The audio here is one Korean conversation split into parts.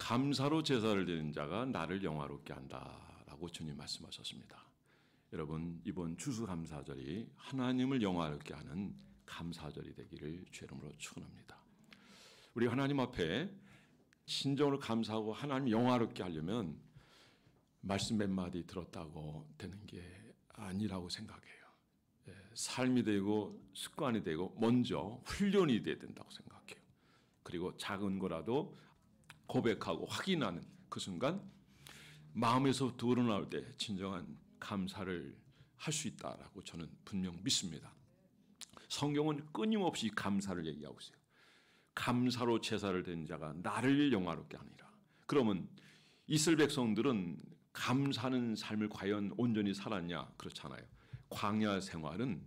감사로 제사를 드리는 자가 나를 영화롭게 한다라고 주님 말씀하셨습니다. 여러분, 이번 추수감사절이 하나님을 영화롭게 하는 감사절이 되기를 주의 이름으로 축원합니다. 우리 하나님 앞에 진정으로 감사하고 하나님 영화롭게 하려면 말씀 몇 마디 들었다고 되는 게 아니라고 생각해요. 삶이 되고 습관이 되고 먼저 훈련이 돼야 된다고 생각해요. 그리고 작은 거라도 고백하고 확인하는 그 순간 마음에서 드러나올 때 진정한 감사를 할 수 있다라고 저는 분명 믿습니다. 성경은 끊임없이 감사를 얘기하고 있어요. 감사로 제사를 드린 자가 나를 영화롭게 하니라. 그러면 이스라엘 백성들은 감사하는 삶을 과연 온전히 살았냐? 그렇잖아요. 광야 생활은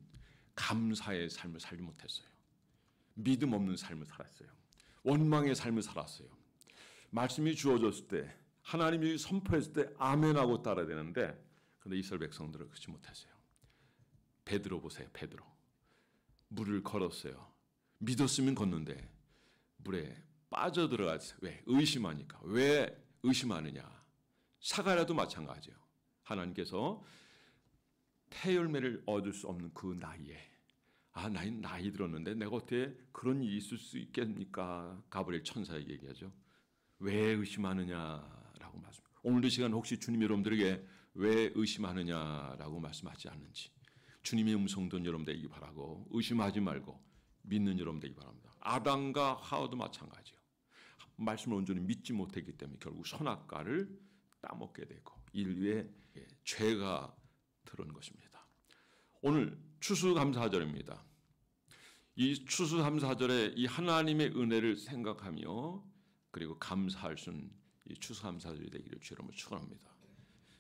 감사의 삶을 살지 못했어요. 믿음 없는 삶을 살았어요. 원망의 삶을 살았어요. 말씀이 주어졌을 때 하나님이 선포했을 때 아멘하고 따라야 되는데 그런데 이스라엘 백성들은 그렇지 못했어요. 베드로 보세요. 베드로. 물을 걸었어요. 믿었으면 걷는데 물에 빠져들어갔어요. 왜? 의심하니까. 왜 의심하느냐. 사가랴도 마찬가지예요. 하나님께서 태열매를 얻을 수 없는 그 나이에 나이 들었는데 내가 어떻게 그런 일이 있을 수 있겠습니까? 가브리엘 천사에게 얘기하죠. 왜 의심하느냐라고 말씀. 오늘 이 시간 혹시 주님 여러분들에게 왜 의심하느냐라고 말씀하지 않는지 주님의 음성 듣는 여러분 되기 바라고 의심하지 말고 믿는 여러분 되기 바랍니다. 아담과 하와도 마찬가지예요. 말씀을 온전히 믿지 못했기 때문에 결국 선악과를 따먹게 되고 인류의 죄가 드러난 것입니다. 오늘 추수감사절입니다. 이 추수감사절에 이 하나님의 은혜를 생각하며 그리고 감사할 수 있는 이 추수감사절이 되기를 주의 이름으로 축원합니다.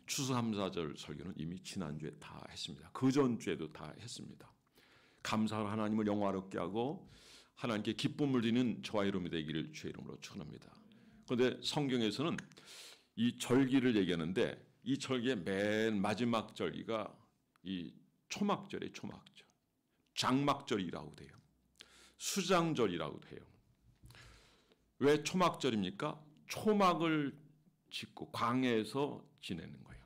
추수감사절 설교는 이미 지난주에 다 했습니다. 그 전주에도 다 했습니다. 감사로 하나님을 영화롭게 하고 하나님께 기쁨을 드리는 저와 여러분이 되기를 주의 이름으로 축원합니다. 그런데 성경에서는 이 절기를 얘기하는데 이 절기의 맨 마지막 절기가 이 초막절이에요. 초막절. 장막절이라고 돼요. 수장절이라고 돼요. 왜 초막절입니까? 초막을 짓고 광야에서 지내는 거예요.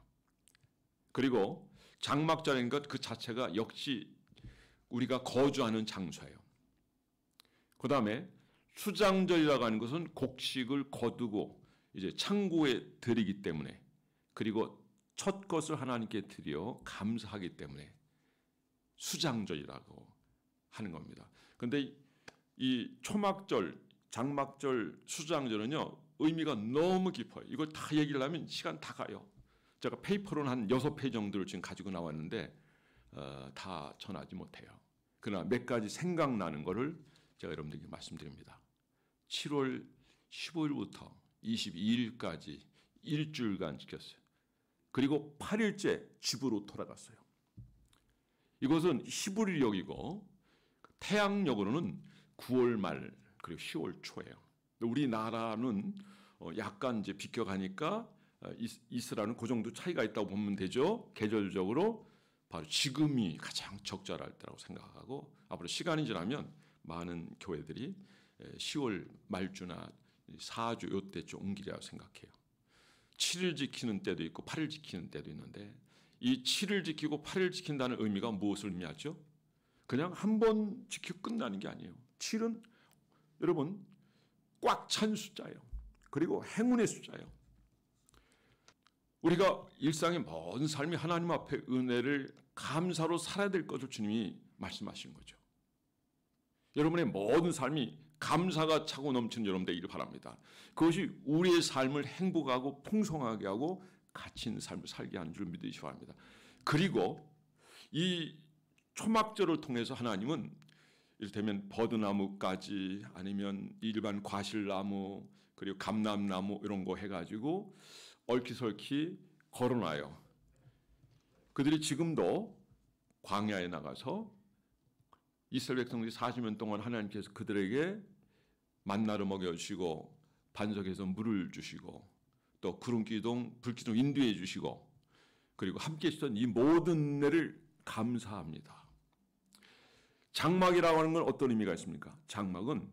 그리고 장막절인 것 그 자체가 역시 우리가 거주하는 장소예요. 그 다음에 수장절이라고 하는 것은 곡식을 거두고 이제 창고에 드리기 때문에 그리고 첫 것을 하나님께 드려 감사하기 때문에 수장절이라고 하는 겁니다. 그런데 이 초막절, 장막절, 수장절은요 의미가 너무 깊어요. 이걸 다 얘기를 하면 시간 다 가요. 제가 페이퍼로는 한 6페이지 정도를 지금 가지고 나왔는데 다 전하지 못해요. 그러나 몇 가지 생각나는 거를 제가 여러분들에게 말씀드립니다. 7월 15일부터 22일까지 일주일간 지켰어요. 그리고 8일째 집으로 돌아갔어요. 이것은 히브리력이고 태양력으로는 9월 말 그리고 10월 초예요. 우리나라는 약간 이제 비껴가니까 이스라엘은 그 정도 차이가 있다고 보면 되죠. 계절적으로 바로 지금이 가장 적절할 때라고 생각하고 앞으로 시간이 지나면 많은 교회들이 10월 말주나 4주 요때쯤 옮기려고 생각해요. 7일 지키는 때도 있고 8일 지키는 때도 있는데 이 7일 지키고 8일 지킨다는 의미가 무엇을 의미하죠? 그냥 한 번 지키고 끝나는 게 아니에요. 7은 여러분 꽉 찬 숫자예요. 그리고 행운의 숫자예요. 우리가 일상의 모든 삶이 하나님 앞에 은혜를 감사로 살아야 될 것을 주님이 말씀하시는 거죠. 여러분의 모든 삶이 감사가 차고 넘치는 여러분 되기를 바랍니다. 그것이 우리의 삶을 행복하고 풍성하게 하고 가치 있는 삶을 살게 하는 줄 믿으시기 바랍니다. 그리고 이 초막절을 통해서 하나님은 이를테면 버드나무까지 아니면 일반 과실나무 그리고 감람나무 이런 거 해가지고 얽히설키 걸어놔요. 그들이 지금도 광야에 나가서 이스라엘 백성들이 40년 동안 하나님께서 그들에게 만나를 먹여주시고 반석에서 물을 주시고 또 구름기둥, 불기둥 인도해 주시고 그리고 함께 있었던 이 모든 은혜를 감사합니다. 장막이라고 하는 건 어떤 의미가 있습니까? 장막은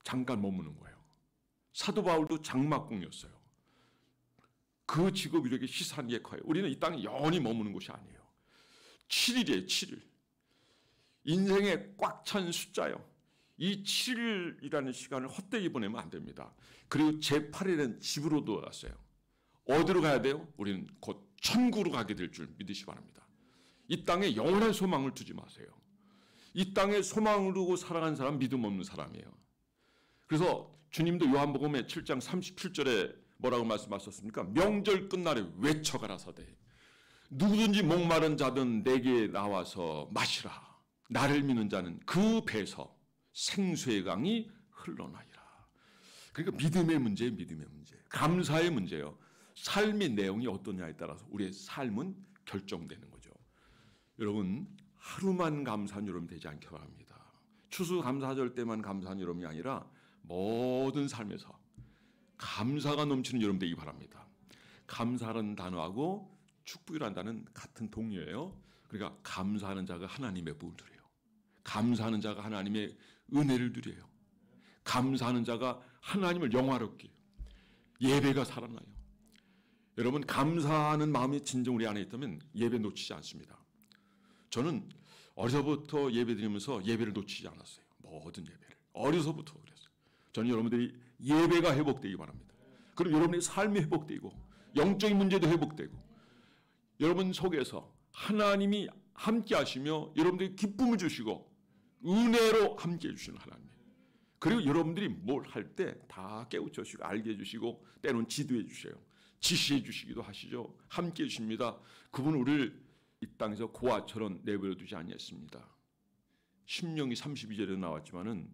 잠깐 머무는 거예요. 사도 바울도 장막공이었어요. 그 직업이 이렇게 희사한 게 커요. 우리는 이 땅에 영원히 머무는 곳이 아니에요. 7일이에요, 7일. 인생에 꽉 찬 숫자요. 이 7일이라는 시간을 헛되이 보내면 안 됩니다. 그리고 제8일은 집으로 돌아왔어요. 어디로 가야 돼요? 우리는 곧 천국으로 가게 될 줄 믿으시 바랍니다. 이 땅에 영원한 소망을 두지 마세요. 이 땅에 소망을 두고 살아가는 사람 믿음 없는 사람이에요. 그래서 주님도 요한복음의 7장 37절에 뭐라고 말씀하셨습니까? 명절 끝날에 외쳐가라사대 누구든지 목마른 자든 내게 나와서 마시라. 나를 믿는 자는 그 배에서 생수의 강이 흘러나리라. 그러니까 믿음의 문제예요. 믿음의 문제. 감사의 문제예요. 삶의 내용이 어떠냐에 따라서 우리의 삶은 결정되는 거죠. 여러분 하루만 감사한 여러분 되지 않기 바랍니다. 추수감사절 때만 감사한 여러분이 아니라 모든 삶에서 감사가 넘치는 여러분 되기 바랍니다. 감사라는 단어하고 축복이라는 단어는 같은 동료예요. 그러니까 감사하는 자가 하나님의 복을 누려요. 감사하는 자가 하나님의 은혜를 누려요. 감사하는 자가 하나님을 영화롭게 해요. 예배가 살아나요. 여러분 감사하는 마음이 진정 우리 안에 있다면 예배 놓치지 않습니다. 저는 어려서부터 예배 드리면서 예배를 놓치지 않았어요. 모든 예배를. 어려서부터 그랬어요. 저는 여러분들이 예배가 회복되기 바랍니다. 그럼 여러분의 삶이 회복되고 영적인 문제도 회복되고 여러분 속에서 하나님이 함께 하시며 여러분들이 기쁨을 주시고 은혜로 함께 해주시는 하나님. 그리고 여러분들이 뭘 할 때 다 깨우쳐 주시고 알게 해주시고 때로는 지도해 주셔요. 지시해 주시기도 하시죠. 함께 해주십니다. 그분은 우리를 이 땅에서 고아처럼 내버려 두지 않겠습니다. 신명기 32절에 나왔지만은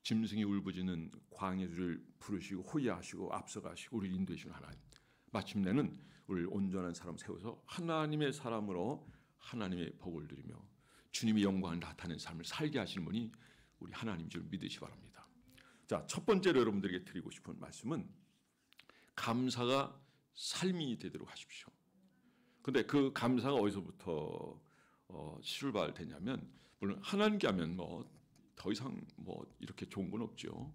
짐승이 울부짖는 광야를 부르시고 호위하시고 앞서가시고 우리를 인도해주시는 하나님. 마침내는 우리를 온전한 사람 세워서 하나님의 사람으로 하나님의 복을 누리며 주님의 영광을 나타내는 삶을 살게 하시는 분이 우리 하나님인 줄 믿으시 바랍니다. 자, 첫 번째로 여러분들에게 드리고 싶은 말씀은 감사가 삶이 되도록 하십시오. 근데 그 감사가 어디서부터 출발되냐면 물론 하나님께 하면 뭐 더 이상 뭐 이렇게 좋은 건 없죠.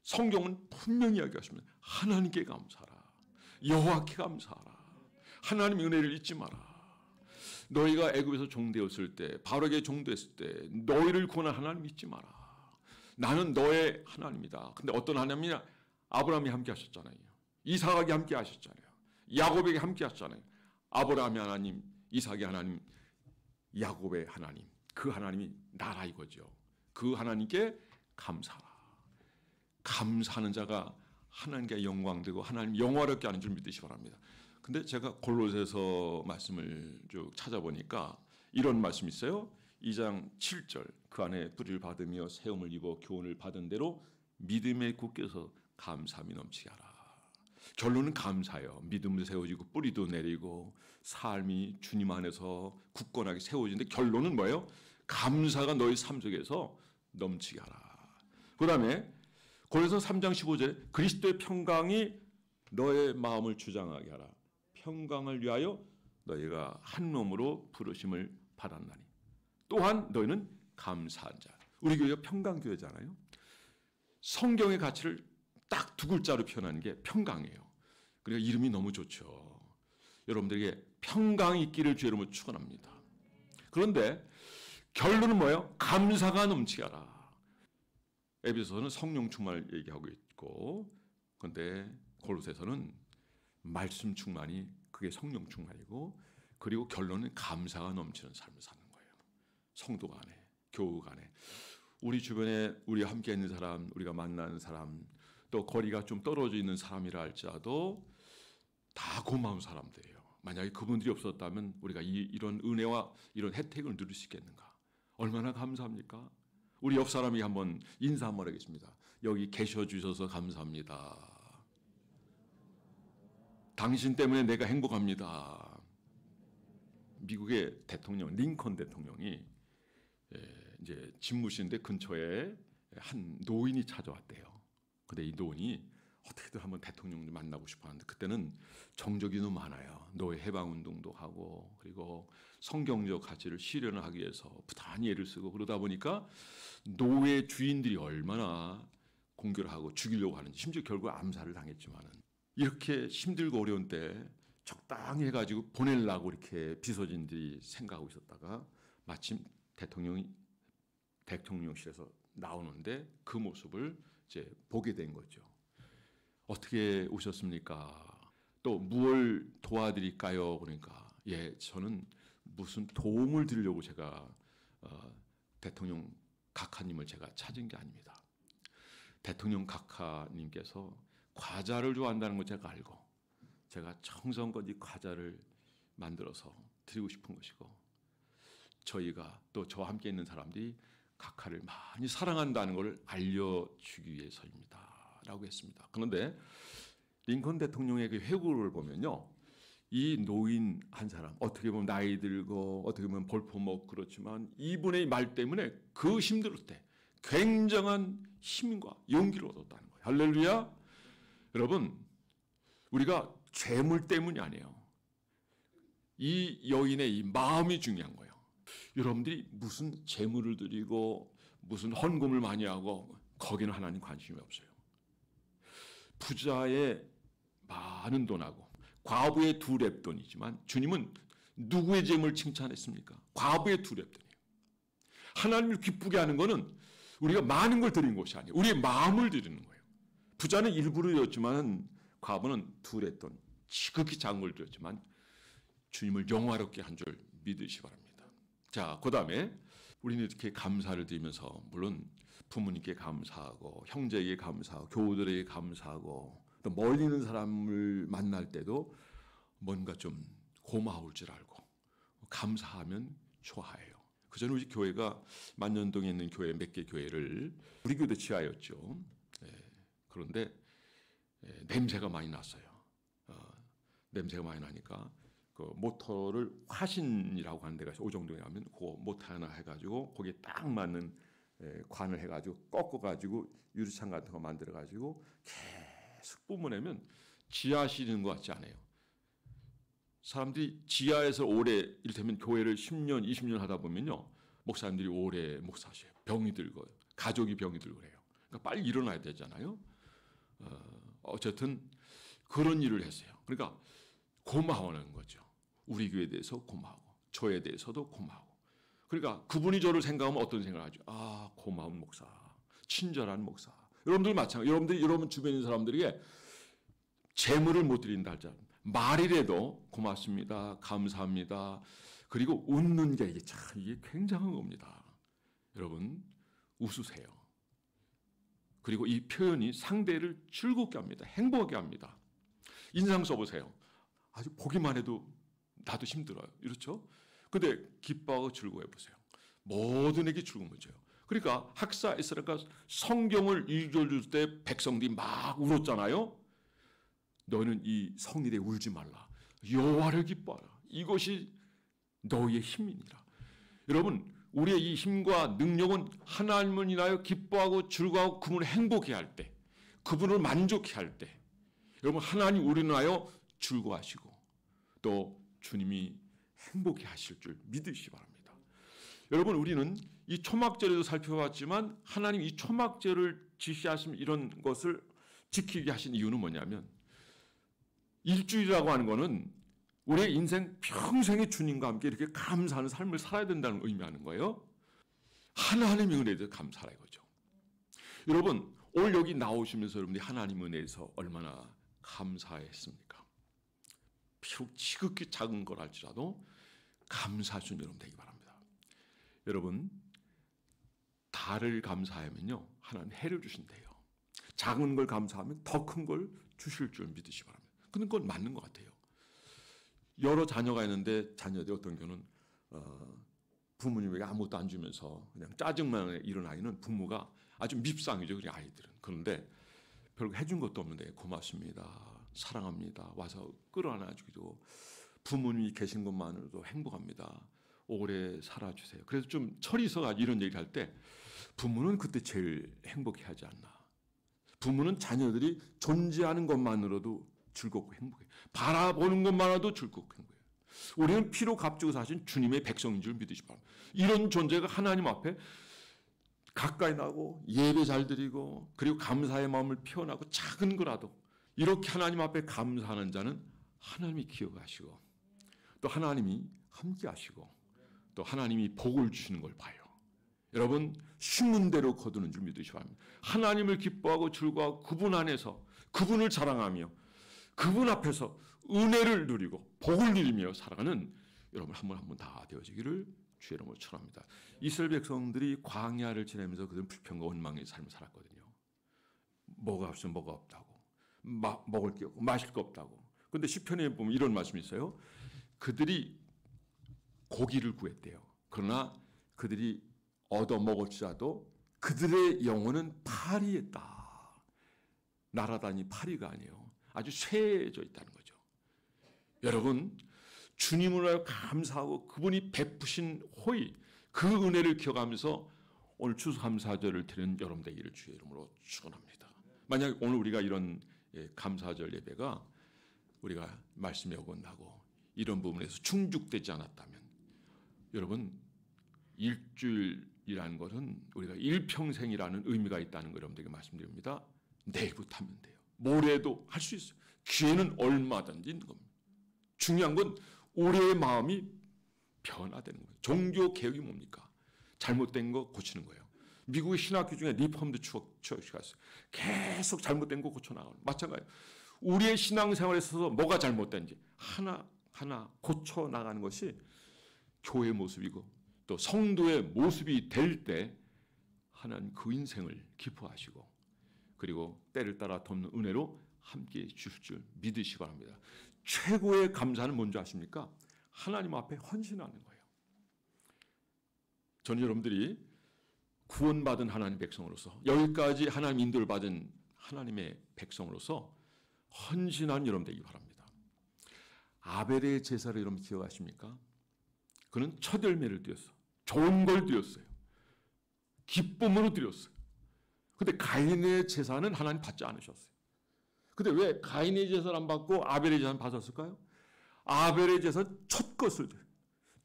성경은 분명히 이야기하십니다. 하나님께 감사하라. 여호와께 감사하라. 하나님의 은혜를 잊지 마라. 너희가 애굽에서 종되었을 때 바로에게 종됐을 때 너희를 구원한 하나님 잊지 마라. 나는 너의 하나님이다. 근데 어떤 하나님이냐? 아브라함이 함께 하셨잖아요. 이삭에게 함께 하셨잖아요. 야곱에게 함께 하셨잖아요. 아브라함의 하나님, 이삭의 하나님, 야곱의 하나님. 그 하나님이 나라 이거죠. 그 하나님께 감사하라. 감사하는 자가 하나님께 영광되고 하나님 영화롭게 하는 줄 믿으시 바랍니다. 근데 제가 골로새서 말씀을 쭉 찾아보니까 이런 말씀이 있어요. 2장 7절 그 안에 뿌리를 받으며 세움을 입어 교훈을 받은 대로 믿음에 굳게서 감사함이 넘치게 하라. 결론은 감사예요. 믿음도 세워지고 뿌리도 내리고 삶이 주님 안에서 굳건하게 세워지는데 결론은 뭐예요? 감사가 너희 삶 속에서 넘치게 하라. 그 다음에 골로새 3장 15절에 그리스도의 평강이 너의 마음을 주장하게 하라. 평강을 위하여 너희가 한 놈으로 부르심을 받았나니 또한 너희는 감사한 자. 우리 교회가 평강교회잖아요. 성경의 가치를 딱 두 글자로 표현하는 게 평강이에요. 그러니까 이름이 너무 좋죠. 여러분들에게 평강이 있기를 주의 이름으로 축원합니다. 그런데 결론은 뭐예요? 감사가 넘치게 하라. 에베소서는 성령 충만을 얘기하고 있고 그런데 골로새서는 말씀 충만이 그게 성령 충만이고 그리고 결론은 감사가 넘치는 삶을 사는 거예요. 성도 간에 교우 간에 우리 주변에 우리와 함께 있는 사람 우리가 만나는 사람 또 거리가 좀 떨어져 있는 사람이라 할지라도 다 고마운 사람들이에요. 만약에 그분들이 없었다면 우리가 이런 은혜와 이런 혜택을 누릴 수 있겠는가? 얼마나 감사합니까? 우리 옆 사람이 한번 인사 한번 하겠습니다. 여기 계셔 주셔서 감사합니다. 당신 때문에 내가 행복합니다. 미국의 대통령 링컨 대통령이 이제 집무실인데 근처에 한 노인이 찾아왔대요. 근데 이 노인이 어떻게든 한번 대통령을 만나고 싶어 하는데 그때는 정적이 너무 많아요. 노예 해방 운동도 하고 그리고 성경적 가치를 실현을 하기 위해서 부단히 애를 쓰고 그러다 보니까 노예 주인들이 얼마나 공격을 하고 죽이려고 하는지, 심지어 결국 암살을 당했지만은 이렇게 힘들고 어려운 때 적당히 해가지고 보내려고 이렇게 비서진들이 생각하고 있었다가 마침 대통령실에서 나오는데 그 모습을 이제 보게 된 거죠. 어떻게 오셨습니까? 또 무엇을 도와드릴까요? 그러니까 저는 무슨 도움을 드리려고 제가 대통령 각하님을 제가 찾은 게 아닙니다. 대통령 각하님께서 과자를 좋아한다는 걸 제가 알고 제가 정성껏 이 과자를 만들어서 드리고 싶은 것이고, 저희가 또 저와 함께 있는 사람들이 각하를 많이 사랑한다는 것을 알려주기 위해서입니다 라고 했습니다. 그런데 링컨 대통령의 그 회고를 보면요, 이 노인 한 사람, 어떻게 보면 나이 들고 어떻게 보면 볼품없고 그렇지만 이분의 말 때문에 그 힘들 때 굉장한 힘과 용기를 얻었다는 거예요. 할렐루야. 여러분, 우리가 재물 때문이 아니에요. 이 여인의 이 마음이 중요한 거예요. 여러분들이 무슨 재물을 드리고 무슨 헌금을 많이 하고 거기는 하나님 관심이 없어요. 부자의 많은 돈하고 과부의 2렙돈이지만 주님은 누구의 재물을 칭찬했습니까? 과부의 2렙돈이에요. 하나님을 기쁘게 하는 것은 우리가 많은 걸 드리는 것이 아니에요. 우리의 마음을 드리는 거예요. 부자는 일부러 드렸지만 과부는 2렙돈, 지극히 작은 걸 드렸지만 주님을 영화롭게 한 줄 믿으시 바랍니다. 자, 그 다음에 우리는 이렇게 감사를 드리면서 물론 부모님께 감사하고 형제에게 감사하고 교우들에게 감사하고 또 멀리 있는 사람을 만날 때도 뭔가 좀 고마울 줄 알고 감사하면 좋아해요. 그전에 우리 교회가 만년동에 있는 교회 몇 개 교회를 우리 교회도 지하였죠. 그런데 냄새가 많이 났어요. 냄새가 많이 나니까 그 모터를 화신이라고 하는 데가 있어요. 오정동에 가면 그 모터 하나 해가지고 거기에 딱 맞는 관을 해가지고 꺾어가지고 유리창 같은 거 만들어가지고 계속 뿜어내면 지하실인 것 같지 않아요. 사람들이 지하에서 오래 이를테면 교회를 10년, 20년 하다 보면요, 목사님들이 오래 목사셔요. 병이 들고 가족이 병이 들고 그래요. 그러니까 빨리 일어나야 되잖아요. 어쨌든 그런 일을 했어요. 그러니까 고마워하는 거죠. 우리 교회에 대해서 고마워하고 저에 대해서도 고마워하고. 그러니까 그분이 저를 생각하면 어떤 생각을 하죠? 아, 고마운 목사, 친절한 목사. 여러분들 마찬가지. 여러분들이 여러분 주변에 있는 사람들에게 재물을 못 드린다 할지라도 말이라도 고맙습니다, 감사합니다. 그리고 웃는 게 이게 굉장한 겁니다. 여러분 웃으세요. 그리고 이 표현이 상대를 즐겁게 합니다. 행복하게 합니다. 인상 써보세요. 아주 보기만 해도 나도 힘들어요. 이렇죠? 근데 기뻐하고 즐거워해 보세요. 모든에게 즐거움을 줘요. 그러니까 학사 에스라가 성경을 읽어줄 때 백성들이 막 울었잖아요. 너는 이 성일에 울지 말라. 여호와를 기뻐하라. 이것이 너희의 힘이니라. 여러분, 우리의 이 힘과 능력은 하나님을 인하여 기뻐하고 즐거워하고 그분을 행복해 할 때, 그분을 만족해 할 때, 여러분 하나님 우리를 인하여 즐거워하시고 또 주님이 행복해 하실 줄 믿으시기 바랍니다. 여러분, 우리는 이 초막절에도 살펴봤지만 하나님 이 초막절을 지시하신 이런 것을 지키게 하신 이유는 뭐냐면, 일주일이라고 하는 것은 우리의 인생 평생의 주님과 함께 이렇게 감사하는 삶을 살아야 된다는 의미하는 거예요. 하나님의 은혜에 대해서 감사하라 이거죠. 여러분, 오늘 여기 나오시면서 여러분들이 하나님의 은혜에서 얼마나 감사했습니까? 비록 지극히 작은 걸 할지라도 감사하시는 여러분 되기 바랍니다. 여러분, 달을 감사하면요, 하나님 해를 주신대요. 작은 걸 감사하면 더 큰 걸 주실 줄 믿으시기 바랍니다. 근데 그건 맞는 것 같아요. 여러 자녀가 있는데 자녀들이 어떤 경우는 부모님에게 아무것도 안 주면서 그냥 짜증만 이런 아이는 부모가 아주 밉상이죠. 그냥 아이들은. 그런데 별거 해준 것도 없는데 고맙습니다, 사랑합니다, 와서 끌어안아주기도, 부모님이 계신 것만으로도 행복합니다, 오래 살아주세요. 그래서 좀 철이 있어가지고 이런 얘기를 할 때 부모는 그때 제일 행복해하지 않나. 부모는 자녀들이 존재하는 것만으로도 즐겁고 행복해요. 바라보는 것만으로도 즐겁고 행복해요. 우리는 피로 값주고 사신 주님의 백성인 줄 믿으시기 바랍니다. 이런 존재가 하나님 앞에 가까이 나고 예배 잘 드리고 그리고 감사의 마음을 표현하고 작은 거라도 이렇게 하나님 앞에 감사하는 자는 하나님이 기억하시고 또 하나님이 함께 하시고 또 하나님이 복을 주시는 걸 봐요. 여러분 신문대로 거두는 줄 믿으시기 바랍니다. 하나님을 기뻐하고 즐거워하고 그분 안에서 그분을 자랑하며 그분 앞에서 은혜를 누리고 복을 누리며 살아가는 여러분 한 분 한 분 다 되어지기를 주의 이름으로 축원합니다. 이스라엘 백성들이 광야를 지내면서 그들은 불평과 원망의 삶을 살았거든요. 뭐가 없으면 뭐가 없다고, 먹을 게 없고 마실 거 없다고. 그런데 시편에 보면 이런 말씀이 있어요. 그들이 고기를 구했대요. 그러나 그들이 얻어 먹을지라도 그들의 영혼은 파리했다. 날아다니 파리가 아니에요. 아주 쇠해져 있다는 거죠. 여러분 주님을 감사하고 그분이 베푸신 호의 그 은혜를 기억하면서 오늘 추수감사절을 드리는 여러분 되기를 주의 이름으로 축원합니다. 만약 오늘 우리가 이런 감사절 예배가 우리가 말씀에 어긋나고 이런 부분에서 충족되지 않았다면 여러분 일주일이라는 것은 우리가 일평생이라는 의미가 있다는 걸 여러분들에게 말씀드립니다. 내일부터 하면 돼요. 모레도 할 수 있어요. 기회는 얼마든지 있는 겁니다. 중요한 건 우리의 마음이 변화되는 거예요. 종교 개혁이 뭡니까? 잘못된 거 고치는 거예요. 미국의 신학교 중에 리폼드 처치가 있어요. 계속 잘못된 거 고쳐나가는 마찬가지예요. 우리의 신앙생활에 있어서 뭐가 잘못된지 하나하나 고쳐나가는 것이 교회의 모습이고 또 성도의 모습이 될 때 하나님 그 인생을 기뻐하시고 그리고 때를 따라 돕는 은혜로 함께해 주실 줄 믿으시기 바랍니다. 최고의 감사는 뭔지 아십니까? 하나님 앞에 헌신하는 거예요. 저는 여러분들이 구원받은 하나님 백성으로서 여기까지 하나님 인도를 받은 하나님의 백성으로서 헌신한 여러분 되기 바랍니다. 아벨의 제사를 여러분 기억하십니까? 그는 첫 열매를 드렸어요. 좋은 걸 드렸어요. 기쁨으로 드렸어요. 근데 가인의 제사는 하나님 받지 않으셨어요. 근데 왜 가인의 제사를 안 받고 아벨의 제사는 받았을까요? 아벨의 제사 첫 것을 드려요.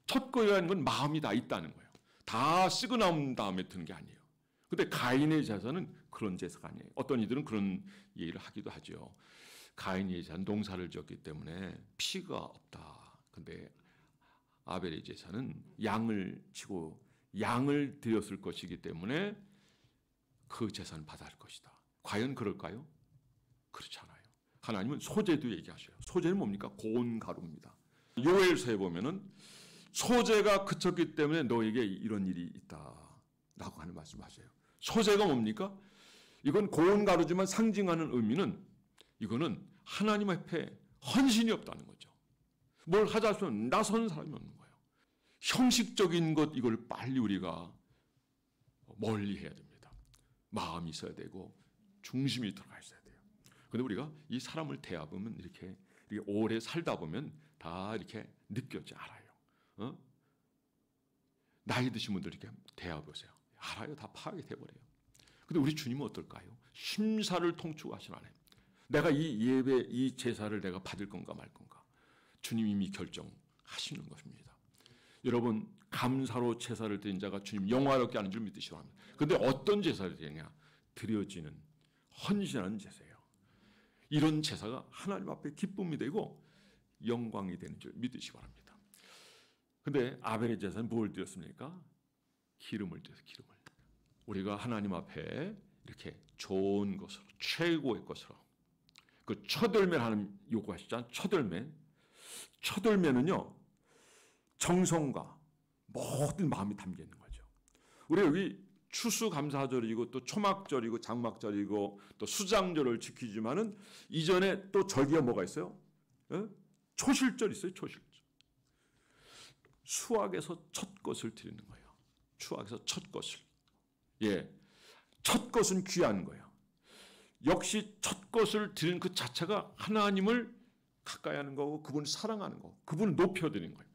첫 거라는 건 마음이 다 있다는 거예요. 다 쓰고 나온 다음에 드는 게 아니에요. 근데 가인의 제사는 그런 제사가 아니에요. 어떤 이들은 그런 얘기를 하기도 하죠. 가인의 제사는 농사를 지었기 때문에 피가 없다. 근데 아벨의 제사는 양을 치고 양을 드렸을 것이기 때문에 그 제사는 받아야 할 것이다. 과연 그럴까요? 그렇지 않아요. 하나님은 소재도 얘기하셔요. 소재는 뭡니까? 고운 가루입니다. 요엘서에 보면은 소재가 그쳤기 때문에 너에게 이런 일이 있다라고 하는 말씀하셔요. 소재가 뭡니까? 이건 고운 가루지만 상징하는 의미는 이거는 하나님 앞에 헌신이 없다는 거죠. 뭘 하자 하면 나선 사람이 없는 거예요. 형식적인 것 이걸 빨리 우리가 멀리 해야 됩니다. 마음이 있어야 되고 중심이 들어가 있어야 돼요. 그런데 우리가 이 사람을 대해보면 이렇게 오래 살다 보면 다 이렇게 느껴지 알아요. 나이 드신 분들 이렇게 대해보세요. 알아요. 다 파악이 돼버려요. 근데 우리 주님은 어떨까요? 심사를 통촉하신 하나님. 내가 이 예배, 이 제사를 내가 받을 건가 말 건가. 주님이 이미 결정하시는 것입니다. 여러분 감사로 제사를 드린 자가 주님 영화롭게 하는 줄 믿으시기 바랍니다. 그런데 어떤 제사를 드리냐? 드려지는 헌신하는 제사예요. 이런 제사가 하나님 앞에 기쁨이 되고 영광이 되는 줄 믿으시기 바랍니다. 그런데 아벨의 제사는 뭘 드렸습니까? 기름을 드렸어요. 기름을. 우리가 하나님 앞에 이렇게 좋은 것으로 최고의 것으로 그 첫 열매를 하나님 요구하시잖아요. 첫 열매. 첫 열매는요. 정성과 모든 마음이 담겨 있는 거죠. 우리 여기 추수감사절이고 또 초막절이고 장막절이고 또 수장절을 지키지만은 이전에 또 절기가 뭐가 있어요? 초실절 있어요. 초실절. 수확에서 첫 것을 드리는 거예요. 수확에서 첫 것을. 예, 첫 것은 귀한 거예요. 역시 첫 것을 드리는 그 자체가 하나님을 가까이 하는 거고 그분을 사랑하는 거고 그분을 높여드리는 거예요.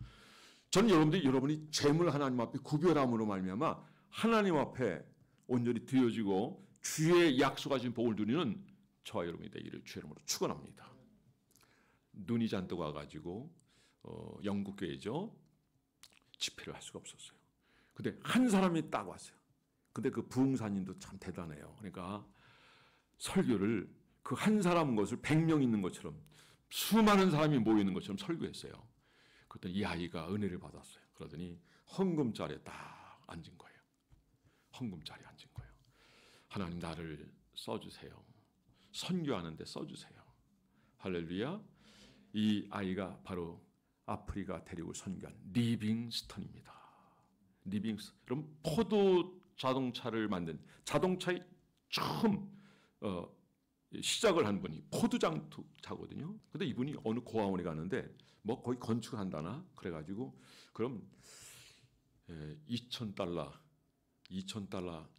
저는 여러분이 재물 하나님 앞에 구별함으로 말미암아 하나님 앞에 온전히 드려지고 주의 약속하신 복을 누리는 저와 여러분이 되기를 주의 이름으로 축원합니다. 눈이 잔뜩 와가지고 영국교회죠. 집회를 할 수가 없었어요. 근데 한 사람이 딱 왔어요. 근데 그 부흥사님도 참 대단해요. 그러니까 설교를 그 한 사람 것을 100명 있는 것처럼 수많은 사람이 모이는 것처럼 설교했어요. 그랬더니 이 아이가 은혜를 받았어요. 그러더니 헌금자리에 딱 앉은 거예요. 헌금자리에 앉은 거예요. 하나님 나를 써주세요. 선교하는데 써주세요. 할렐루야. 이 아이가 바로 아프리카 대륙을 선교한 리빙스턴입니다. 리빙스턴. 그럼 포도 자동차를 만든 자동차의 처음 시작을 한 분이 포도장차거든요. 근데 이분이 어느 고아원에 가는데 뭐 거의 건축한다나 그래가지고 그럼 $2,000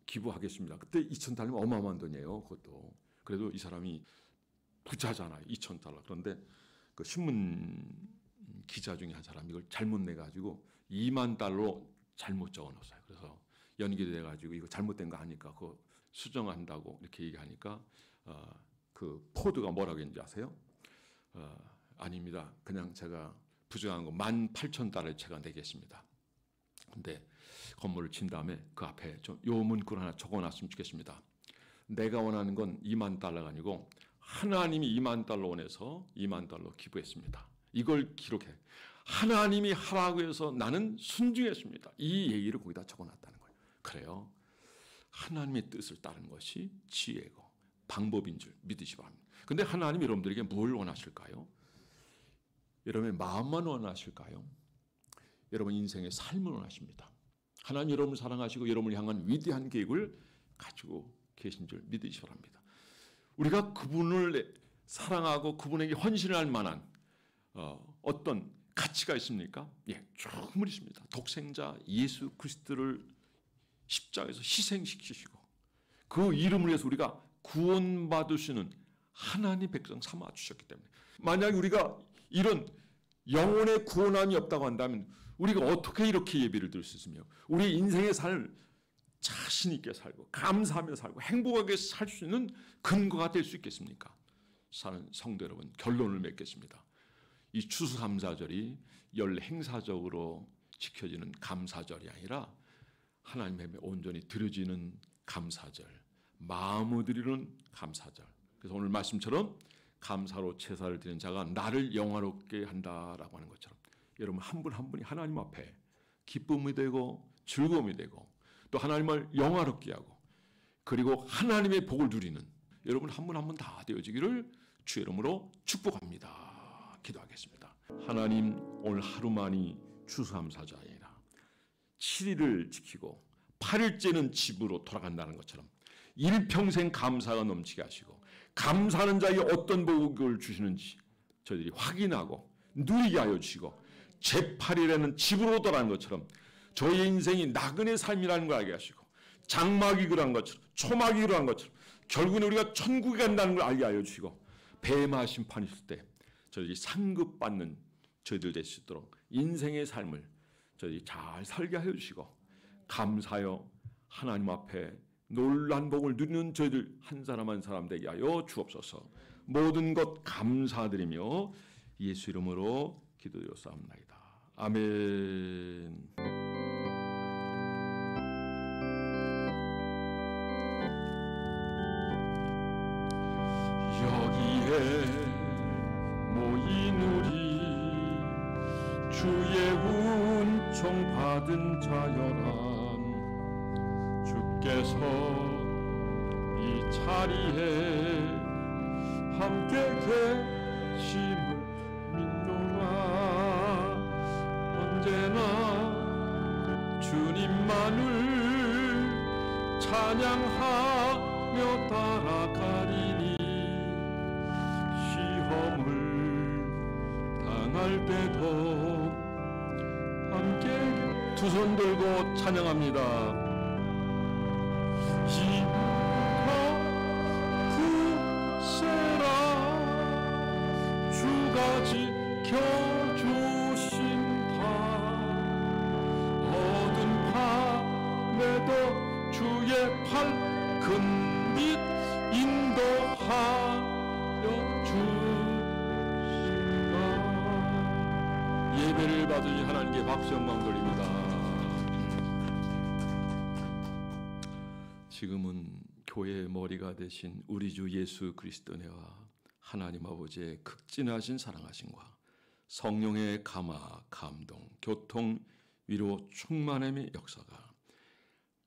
기부하겠습니다. 그때 $2,000면 어마어마한 돈이에요. 그것도. 그래도 이 사람이 부자잖아요. $2,000. 그런데 그 신문 기자 중에 한 사람이 이걸 잘못 내가지고 $20,000 잘못 적어놨어요. 그래서 연기돼가지고 이거 잘못된 거 아니까 그거 수정한다고 이렇게 얘기하니까 그 포드가 뭐라고 했는지 아세요? 아닙니다. 그냥 제가 부정한 거 $18,000 제가 내겠습니다. 근데 건물을 친 다음에 그 앞에 좀 요 문구를 하나 적어놨으면 좋겠습니다. 내가 원하는 건 $20,000가 아니고 하나님이 $20,000 원해서 $20,000 기부했습니다. 이걸 기록해. 하나님이 하라고 해서 나는 순종했습니다. 이 얘기를 거기다 적어놨다는 거예요. 그래요. 하나님의 뜻을 따르는 것이 지혜고 방법인 줄 믿으시 바랍니다. 근데 하나님 여러분들에게 뭘 원하실까요? 여러분의 마음만 원하실까요? 여러분 인생의 삶을 원하십니다. 하나님 여러분을 사랑하시고 여러분을 향한 위대한 계획을 가지고 계신 줄 믿으시 바랍니다. 우리가 그분을 사랑하고 그분에게 헌신을 할 만한 어떤 가치가 있습니까? 예, 충분히 있습니다. 독생자 예수 그리스도를 십자가에서 희생시키시고 그 이름을 위해서 우리가 구원받으시는 하나님 백성 삼아 주셨기 때문에 만약에 우리가 이런 영혼의 구원함이 없다고 한다면 우리가 어떻게 이렇게 예배를 드릴 수 있으며 우리 인생의 삶을 자신 있게 살고 감사하며 살고 행복하게 살 수 있는 근거가 될 수 있겠습니까? 사는 성도 여러분, 결론을 맺겠습니다. 이 추수감사절이 열 행사적으로 지켜지는 감사절이 아니라 하나님의 온전히 드려지는 감사절, 마음을 드리는 감사절. 그래서 오늘 말씀처럼 감사로 제사를 드리는 자가 나를 영화롭게 한다라고 하는 것처럼 여러분 한 분 한 분이 하나님 앞에 기쁨이 되고 즐거움이 되고 또 하나님을 영화롭게 하고 그리고 하나님의 복을 누리는 여러분 한 분 한 분 다 되어지기를 주의 이름으로 축복합니다. 기도하겠습니다. 하나님 오늘 하루만이 추수감사절이 아니라 7일을 지키고 8일째는 집으로 돌아간다는 것처럼 일평생 감사가 넘치게 하시고 감사하는 자에게 어떤 복을 주시는지 저희들이 확인하고 누리게 하여 주시고 제8일에는 집으로 돌아가는 것처럼 저희의 인생이 나그네 삶이라는 걸 알게 하시고 장막이 그러한 것처럼 초막이 그러한 것처럼 결국은 우리가 천국에 간다는 걸 알게 하여 주시고 뱀마 심판이 있을 때 저희들이 상급받는 저희들 될 수 있도록 인생의 삶을 저희들이 잘 살게 하여 주시고 감사하여 하나님 앞에 놀란 복을 누리는 저희들 한 사람 한 사람 되게 하여 주옵소서. 모든 것 감사드리며 예수 이름으로 기도드렸사옵나이다. 아멘. 여기에 모인 우리 주의 은총 받은 자여라. 주께서 이 자리에 함께 계심을 믿노라. 언제나 주님만을 찬양하며 따라가리니 시험을 당할 때도 함께 두 손 들고 찬양합니다. 주가 지켜주신다. 어두운 밤에도 주의 팔 큰 빛 인도하여 주신다. 예배를 받으니 하나님께 박수 영광 돌립니다. 지금은 교회의 머리가 되신 우리 주 예수 그리스도 은혜와 하나님 아버지의 극진하신 사랑하심과 성령의 감화, 감동, 교통, 위로, 충만함의 역사가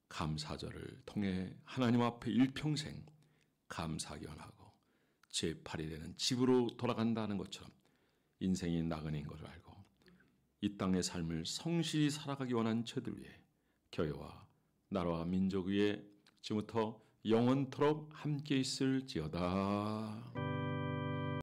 감사절을 통해 하나님 앞에 일평생 감사견하고 제8이 되는 집으로 돌아간다는 것처럼 인생이 나그네인 것을 알고 이 땅의 삶을 성실히 살아가기 원하는 저들 위해 교회와 나라와 민족 위에 지금부터 영원토록 함께 있을지어다.